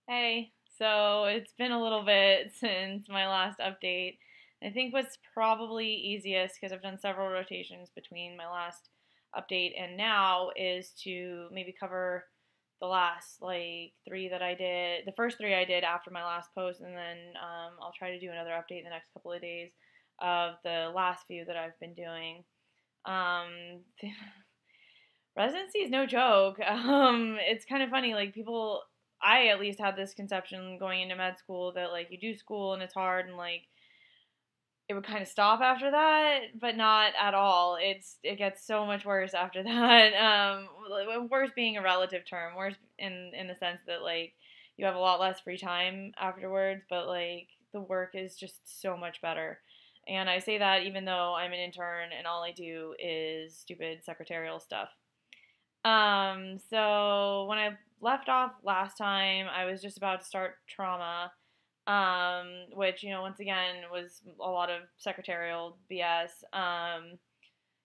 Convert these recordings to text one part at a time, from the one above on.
Hey, so it's been a little bit since my last update. I think what's probably easiest, because I've done several rotations between my last update and now, is to maybe cover the last three that I did, the first three I did after my last post, and then I'll try to do another update in the next couple of days of the last few that I've been doing. Um, Residency is no joke. It's kind of funny. Like people, I at least had this conception going into med school that like you do school and it's hard and like it would kind of stop after that, but not at all. It gets so much worse after that. Worse being a relative term. Worse in the sense that like you have a lot less free time afterwards, but like the work is just so much better. And I say that even though I'm an intern and all I do is stupid secretarial stuff. So when I left off last time, I was just about to start trauma, which, once again was a lot of secretarial BS.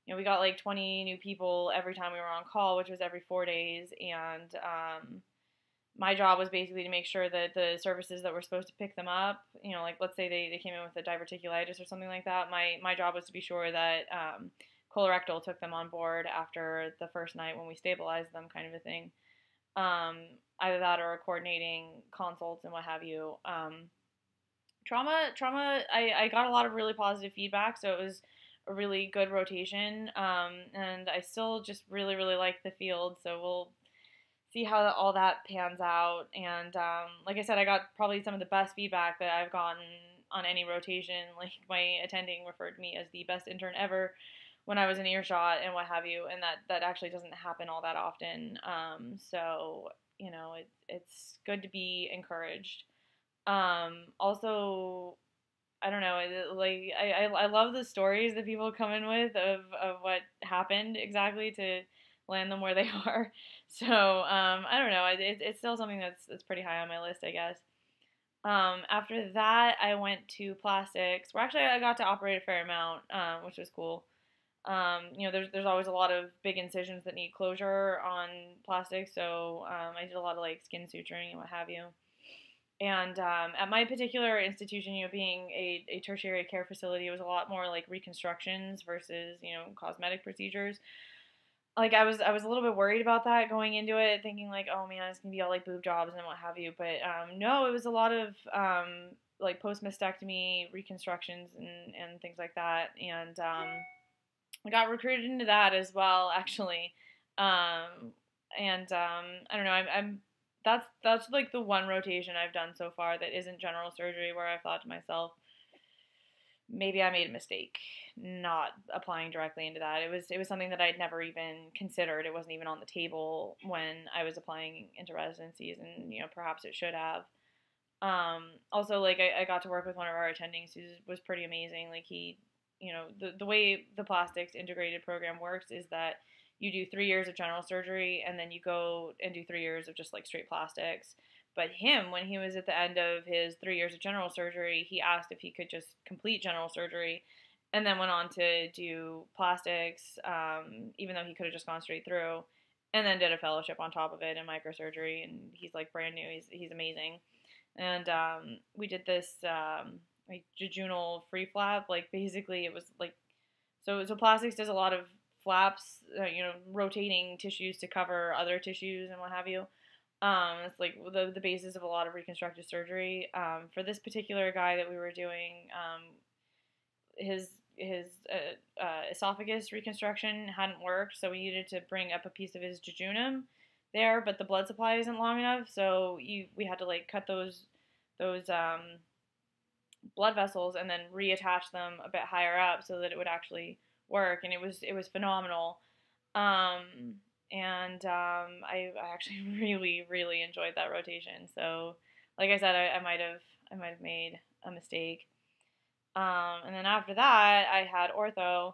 We got like 20 new people every time we were on call, which was every 4 days, and my job was basically to make sure that the services that were supposed to pick them up, like let's say they came in with a diverticulitis or something like that, my job was to be sure that colorectal took them on board after the first night when we stabilized them, kind of a thing. Um, Either that or coordinating consults and what have you. Trauma. I got a lot of really positive feedback, so it was a really good rotation. And I still just really, really like the field, so we'll see how all that pans out. And like I said, I got probably some of the best feedback that I've gotten on any rotation. Like my attending referred to me as the best intern ever when I was in earshot and what have you, and that actually doesn't happen all that often. So it's good to be encouraged. Also, I don't know, like I love the stories that people come in with of what happened exactly to land them where they are. So I don't know, it's still something that's pretty high on my list, I guess. After that, I went to plastics, where actually I got to operate a fair amount, which was cool. There's always a lot of big incisions that need closure on plastic, so I did a lot of like skin suturing and what have you. And at my particular institution, being a tertiary care facility, it was a lot more like reconstructions versus cosmetic procedures. Like I was a little bit worried about that going into it, thinking like, oh man, it's gonna be all like boob jobs and what have you. But no, it was a lot of like post mastectomy reconstructions and things like that. And I got recruited into that as well, actually. And I don't know. I'm that's like the one rotation I've done so far that isn't general surgery where I thought to myself, maybe I made a mistake not applying directly into that. It was something that I'd never even considered. It wasn't even on the table when I was applying into residencies, and perhaps it should have. Also, like I got to work with one of our attendings who was pretty amazing. Like the way the plastics integrated program works is that you do 3 years of general surgery and then you go and do 3 years of just like straight plastics. But him, when he was at the end of his 3 years of general surgery, he asked if he could just complete general surgery and then went on to do plastics, even though he could have just gone straight through, and then did a fellowship on top of it in microsurgery. And he's like brand new. He's amazing. And we did this like jejunal free flap. Like basically, it was like so plastics does a lot of flaps, rotating tissues to cover other tissues and what have you. It's like the basis of a lot of reconstructive surgery. For this particular guy that we were doing, his esophagus reconstruction hadn't worked, so we needed to bring up a piece of his jejunum there, but the blood supply isn't long enough, so we had to like cut those blood vessels and then reattach them a bit higher up so that it would actually work, and it was phenomenal. And I actually really really enjoyed that rotation. So, like I said, I might have made a mistake. And then after that, I had ortho,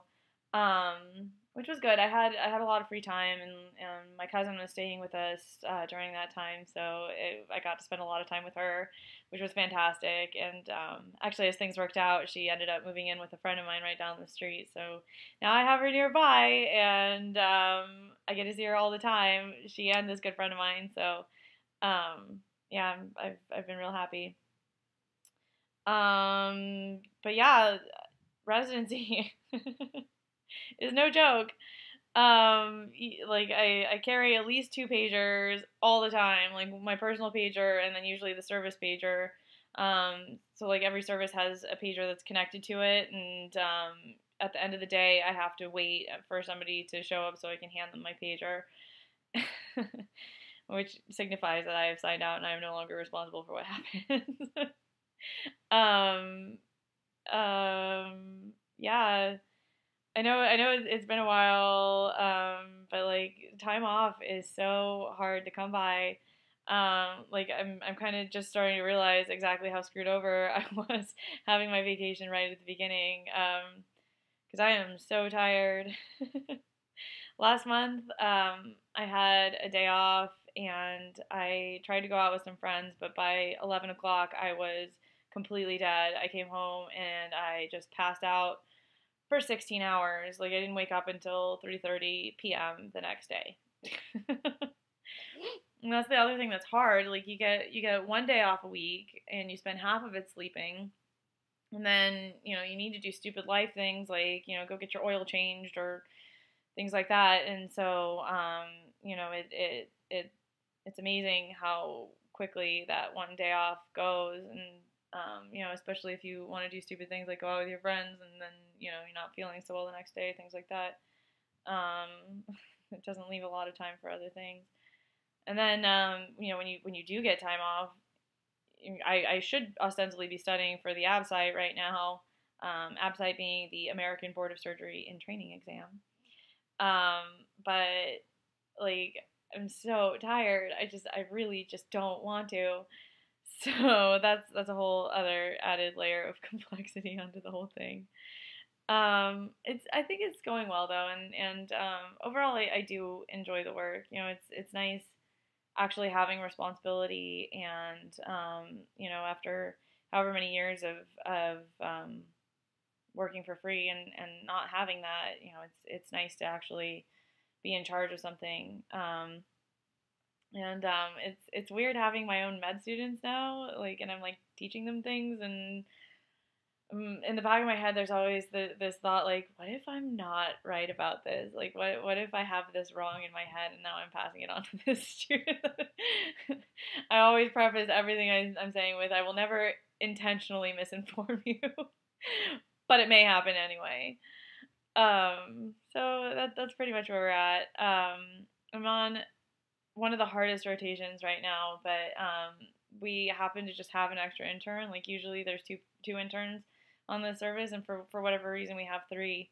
which was good. I had a lot of free time, and my cousin was staying with us during that time, so I got to spend a lot of time with her, which was fantastic. And actually, as things worked out, she ended up moving in with a friend of mine right down the street. So now I have her nearby, and I get to see her all the time. She and this good friend of mine. So yeah, I've been real happy. But yeah, residency is no joke. Like I carry at least two pagers all the time, like my personal pager and then usually the service pager. So like every service has a pager that's connected to it, and at the end of the day, I have to wait for somebody to show up so I can hand them my pager, which signifies that I have signed out and I am no longer responsible for what happens. um, yeah. I know it's been a while, but like time off is so hard to come by. Like I'm kind of just starting to realize exactly how screwed over I was having my vacation right at the beginning. Because I am so tired. Last month, I had a day off and I tried to go out with some friends, but by 11 o'clock I was completely dead. I came home and I just passed out for 16 hours. Like I didn't wake up until 3:30 p.m. the next day. And that's the other thing that's hard. Like you get one day off a week and you spend half of it sleeping. And then, you need to do stupid life things like, go get your oil changed or things like that. And so, it's amazing how quickly that one day off goes. And especially if you want to do stupid things like go out with your friends and then, you're not feeling so well the next day, things like that. It doesn't leave a lot of time for other things. And then, when you do get time off, I should ostensibly be studying for the ABSITE right now. ABSITE being the American Board of Surgery and Training exam. But like, I'm so tired. I really just don't want to. So that's a whole other added layer of complexity onto the whole thing. I think it's going well though, and overall I do enjoy the work. It's nice actually having responsibility, and after however many years of working for free and not having that, it's nice to actually be in charge of something. And it's weird having my own med students now, like, and I'm like teaching them things, and in the back of my head, there's always this thought, like, what if I'm not right about this? Like, what if I have this wrong in my head and now I'm passing it on to this student? I always preface everything I'm saying with, I will never intentionally misinform you, but it may happen anyway. So that's pretty much where we're at. I'm on one of the hardest rotations right now, but we happen to just have an extra intern. Like usually there's two interns on the service, and for whatever reason we have three.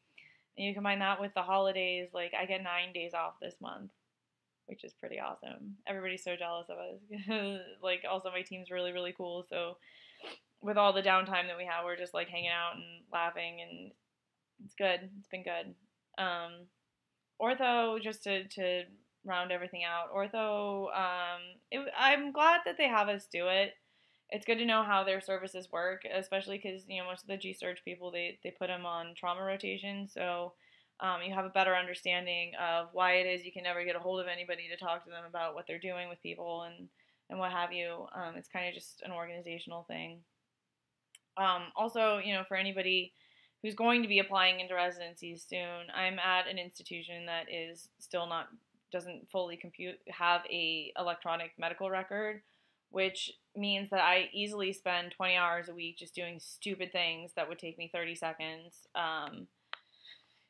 And you combine that with the holidays, like I get 9 days off this month, which is pretty awesome. Everybody's so jealous of us. Like also my team's really, really cool. So with all the downtime that we have, we're just like hanging out and laughing, and it's good. It's been good. Ortho, just to round everything out. Ortho, I'm glad that they have us do it. It's good to know how their services work, especially because most of the G-Surge people they put them on trauma rotation, so you have a better understanding of why it is you can never get a hold of anybody to talk to them about what they're doing with people and what have you. It's kind of just an organizational thing. Also, for anybody who's going to be applying into residencies soon, I'm at an institution that is still doesn't fully have a electronic medical record, which means that I easily spend 20 hours a week just doing stupid things that would take me 30 seconds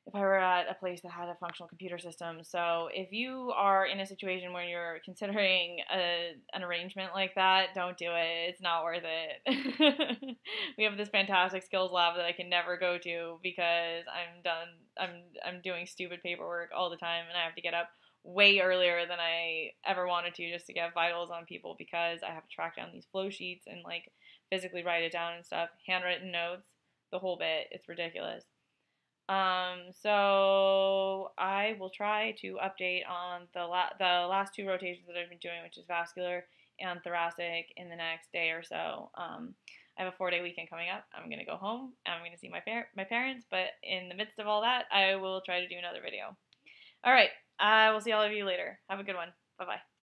if I were at a place that had a functional computer system. So if you are in a situation where you're considering an arrangement like that, don't do it. It's not worth it. We have this fantastic skills lab that I can never go to because I'm doing stupid paperwork all the time, and I have to get up way earlier than I ever wanted to just to get vitals on people because I have to track down these flow sheets and like physically write it down and stuff, handwritten notes, the whole bit. It's ridiculous. So I will try to update on the last two rotations that I've been doing, which is vascular and thoracic, in the next day or so. I have a 4-day weekend coming up. I'm going to go home and I'm going to see my parents, but in the midst of all that, I will try to do another video. All right. I will see all of you later. Have a good one. Bye-bye.